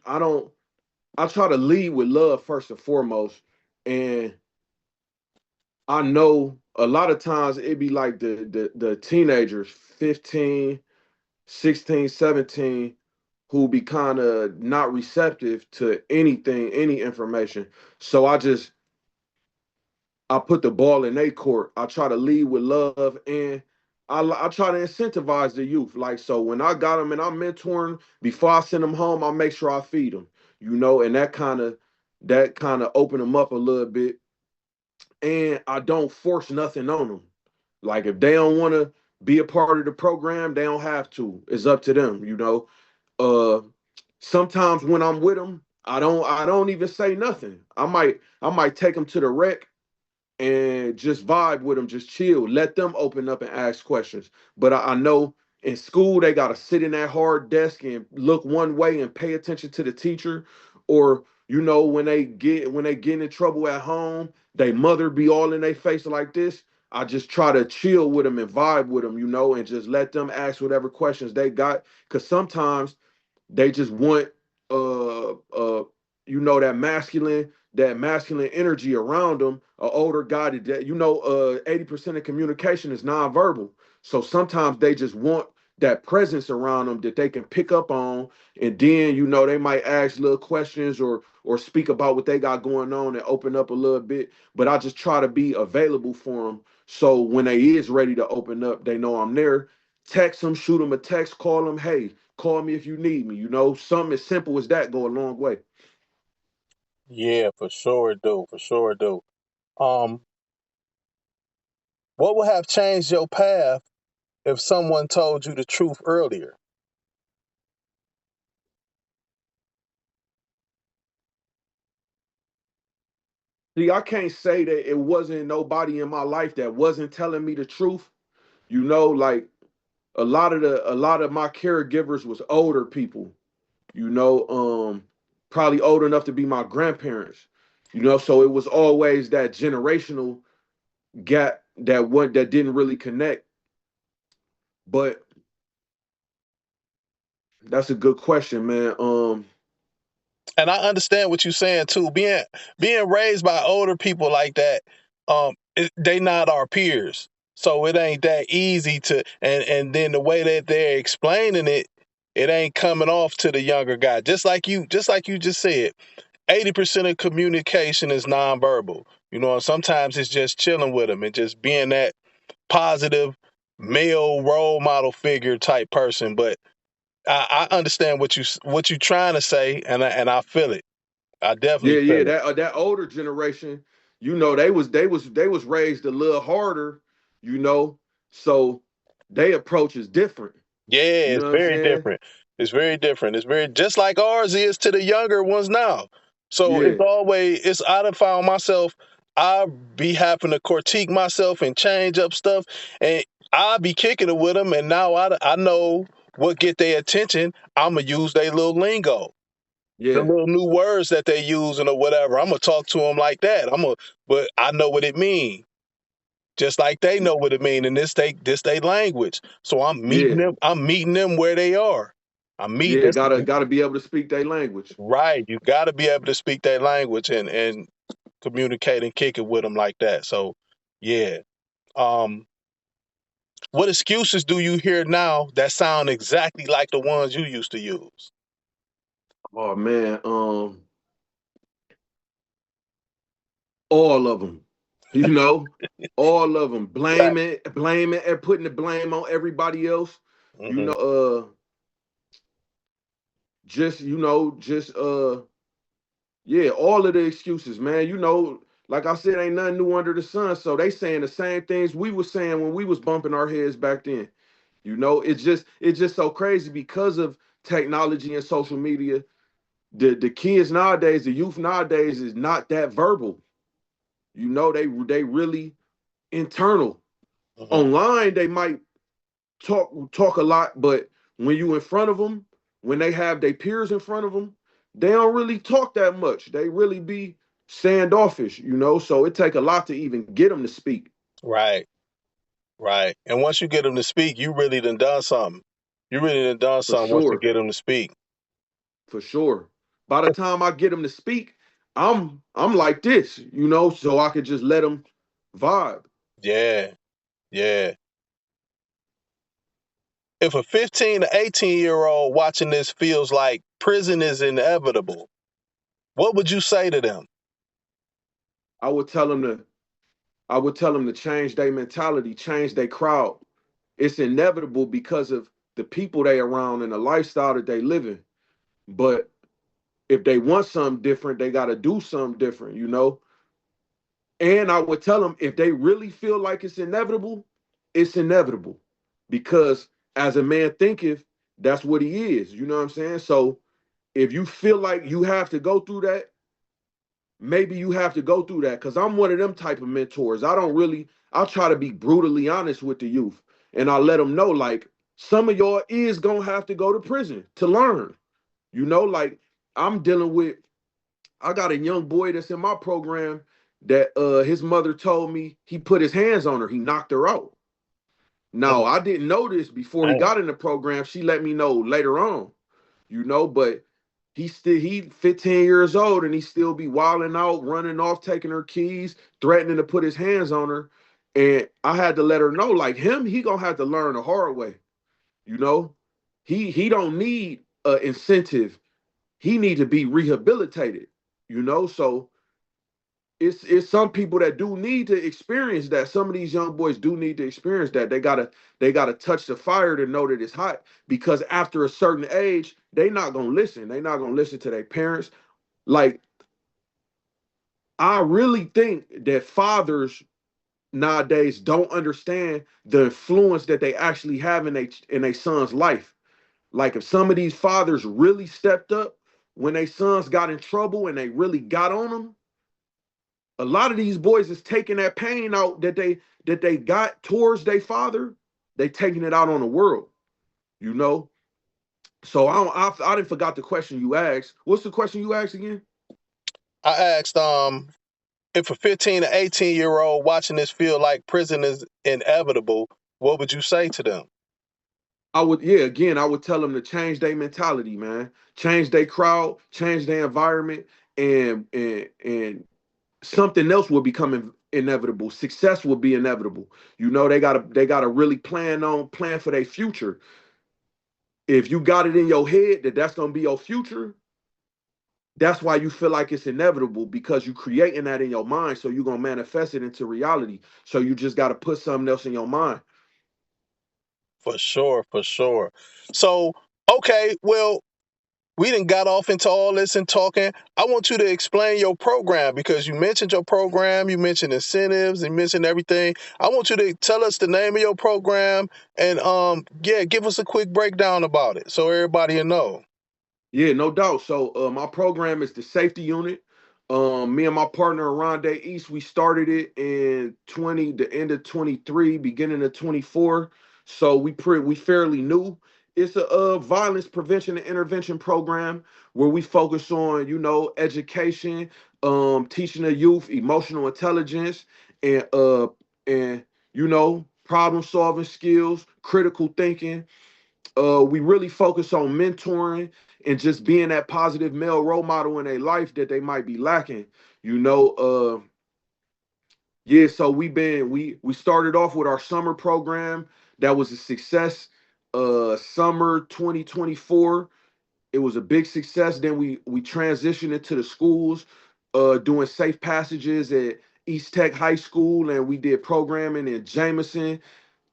I don't. I try to lead with love first and foremost, and I know a lot of times it be like the teenagers, 15, 16, 17, who be kind of not receptive to anything, any information. So I put the ball in their court. I try to lead with love, and I try to incentivize the youth. Like, so when I got them and I'm mentoring, before I send them home, I make sure I feed them, and that kind of open them up a little bit. And I don't force nothing on them. Like, if they don't want to be a part of the program, they don't have to. It's up to them. Uh, Sometimes when I'm with them, I don't even say nothing. I might take them to the rec and just vibe with them, just chill, let them open up and ask questions. But I know in school they gotta sit in that hard desk and look one way and pay attention to the teacher, or when they get in trouble at home, they mother be all in their face like this. I just try to chill with them and vibe with them, and just let them ask whatever questions they got. Cause sometimes they just want uh uh that masculine energy around them. An older guy that 80% of communication is nonverbal. So sometimes they just want that presence around them that they can pick up on, and then they might ask little questions or speak about what they got going on and open up a little bit. But I just try to be available for them, so when they is ready to open up, they know I'm there. Text them, shoot them a text, call them, hey, call me if you need me. Something as simple as that go a long way. Yeah, for sure it do. For sure it do. Um, what would have changed your path if someone told you the truth earlier? See, I can't say that it wasn't nobody in my life that wasn't telling me the truth. Like a lot of my caregivers was older people, you know, um, probably old enough to be my grandparents. So it was always that generational gap that didn't really connect. But that's a good question, man. And I understand what you're saying too. Being raised by older people like that, they not our peers, so it ain't that easy to. And then the way that they're explaining it, it ain't coming off to the younger guy. Just like you just said, 80% of communication is nonverbal. And sometimes it's just chilling with them and just being that positive male role model figure type person. But I understand what you trying to say, and I feel it. I definitely Yeah, yeah, feel it. that older generation, they was raised a little harder, you know, so they approach is different. Yeah, You it's know what I'm very saying? different. It's very different. It's very just like ours is to the younger ones now. So it's Yeah, always it's I done found myself. I be having to critique myself and change up stuff, and I be kicking it with them. And now I know what get their attention. I'ma use their little lingo, the yeah, little new words that they using or whatever. I'ma talk to them like that. But I know what it means. Just like they know what it means, and this they language. So I'm meeting yeah, them. I'm meeting them where they are. I'm meeting yeah. this Gotta be able to speak their language. right. You got to be able to speak that language and communicate and kick it with them like that. So yeah. Um, what excuses do you hear now that sound exactly like the ones you used to use? Oh man, all of them, you know, all of them Right. blaming, and putting the blame on everybody else. You Hmm. know, just yeah, all of the excuses, man. Like I said, ain't nothing new under the sun. So they saying the same things we was saying when we was bumping our heads back then. It's just so crazy because of technology and social media. The kids nowadays, the youth nowadays is not that verbal. They really internal. Hmm. Online they might talk a lot, but when you in front of them, when they have their peers in front of them, they don't really talk that much. They really be standoffish. So it take a lot to even get them to speak. Right. Right. And once you get them to speak, you really done something. You really done For something once you sure, get them to speak. for sure. By the time I get them to speak, I'm like this, so I could just let them vibe. Yeah, yeah. If a 15 to 18-year-old watching this feels like prison is inevitable, what would you say to them? I would tell them to I would tell them to change their mentality, change their crowd. It's inevitable because of the people they around and the lifestyle that they live in. But if they want something different, they got to do something different. And I would tell them if they really feel like it's inevitable. Because as a man thinketh, that's what he is. You know what I'm saying? So if you feel like you have to go through that, maybe you have to go through that. Cause I'm one of them type of mentors. I'll try to be brutally honest with the youth. And I'll let them know, like, some of y'all is gonna have to go to prison to learn. Like I'm dealing with I got a young boy that's in my program that his mother told me he put his hands on her. He knocked her out. Now, Mm, I didn't know this before he damn. got in the program. She let me know later on, but he 15 years old and he still be wilding out, running off, taking her keys, threatening to put his hands on her. And I had to let her know, like him, he gonna have to learn the hard way. You know, he don't need an incentive. He need to be rehabilitated. So it's some people that do need to experience that. Some of these young boys do need to experience that. They gotta touch the fire to know that it's hot. Because after a certain age, they not gonna listen. They not gonna listen to their parents. Like I really think that fathers nowadays don't understand the influence that they actually have in a son's life. Like if some of these fathers really stepped up when their sons got in trouble and they really got on them, a lot of these boys is taking that pain out that they got towards their father. They taking it out on the world, you know. So I didn't forgot the question you asked. What's the question you asked again? I asked, if a 15 to 18-year-old watching this feel like prison is inevitable, what would you say to them? I would tell them to change their mentality, man. Change their crowd, change their environment, and something else will become inevitable. Success will be inevitable. They gotta really plan for their future. If you got it in your head that that's gonna be your future, that's why you feel like it's inevitable because you're creating that in your mind. So you're gonna manifest it into reality. So you just gotta put something else in your mind. For sure, for sure. So, okay, well, we didn't got off into all this and talking. I want you to explain your program because you mentioned your program, you mentioned incentives, you mentioned everything. I want you to tell us the name of your program and yeah, give us a quick breakdown about it so everybody will know. Yeah, no doubt. So my program is the safety unit. Me and my partner Rondé East, we started it in the end of 23, beginning of 24. So we fairly new. It's a violence prevention and intervention program where we focus on, education, teaching the youth emotional intelligence and problem solving skills, critical thinking. We really focus on mentoring and just being that positive male role model in a life that they might be lacking. You know, yeah. So we started off with our summer program that was a success. Summer 2024, it was a big success. Then we transitioned into the schools, doing safe passages at East Tech High School, and we did programming in Jameson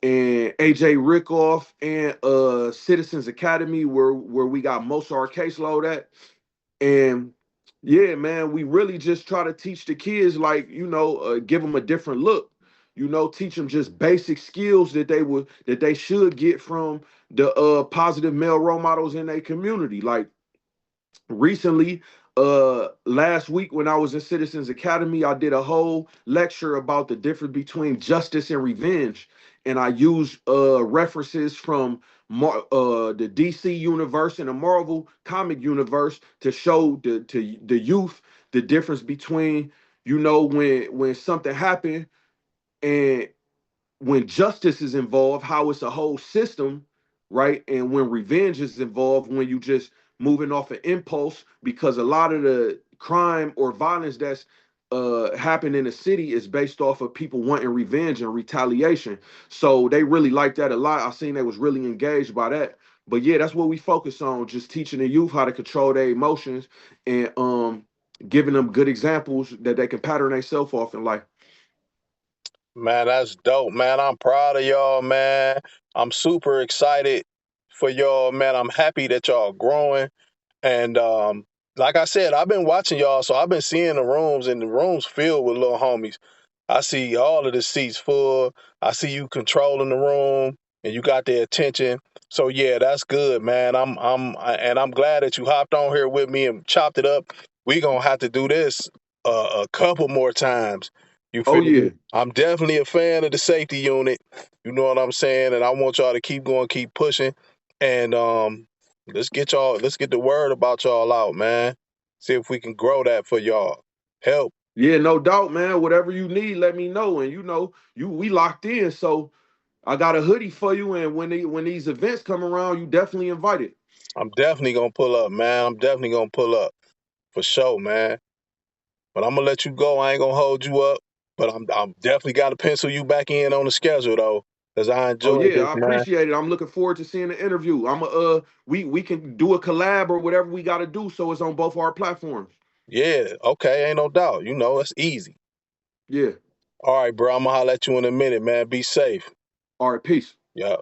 and AJ Rickoff and Citizens Academy where we got most of our caseload at. And yeah, man, we really just try to teach the kids like, give them a different look. Teach them just basic skills that they should get from the positive male role models in their community. Like recently, last week when I was in Citizens Academy, I did a whole lecture about the difference between justice and revenge, and I used references from the DC universe and the Marvel comic universe to show to the youth the difference between, when something happened and when justice is involved, how it's a whole system, right? And when revenge is involved, when you just moving off of impulse, because a lot of the crime or violence that's happened in the city is based off of people wanting revenge and retaliation. So they really like that a lot. I seen they was really engaged by that. But yeah, that's what we focus on, just teaching the youth how to control their emotions and giving them good examples that they can pattern themselves off in life. Man, that's dope, man. I'm proud of y'all, man. I'm super excited for y'all, man. I'm happy that y'all growing. And like I said, I've been watching y'all, so I've been seeing the rooms, and the rooms filled with little homies. I see all of the seats full. I see you controlling the room, and you got their attention. So yeah, that's good, man. And I'm glad that you hopped on here with me and chopped it up. We gonna have to do this a couple more times. You Oh feel yeah. me? I'm definitely a fan of the safety unit. You know what I'm saying? And I want y'all to keep going, keep pushing. And let's get the word about y'all out, man. See if we can grow that for y'all. Help. Yeah, no doubt, man. Whatever you need, let me know. And you we locked in. So I got a hoodie for you. And when these events come around, you definitely invited. I'm definitely gonna pull up, man. I'm definitely gonna pull up for sure, man. But I'm gonna let you go. I ain't gonna hold you up. But I'm definitely gotta pencil you back in on the schedule though. Cause I Oh enjoyed yeah, this, I man. appreciate it. I'm looking forward to seeing the interview. I'm we can do a collab or whatever we got to do so it's on both our platforms. Yeah, okay, ain't no doubt. You know, it's easy. Yeah. All right, bro. I'm gonna holler at you in a minute, man. Be safe. All right, peace. Yeah.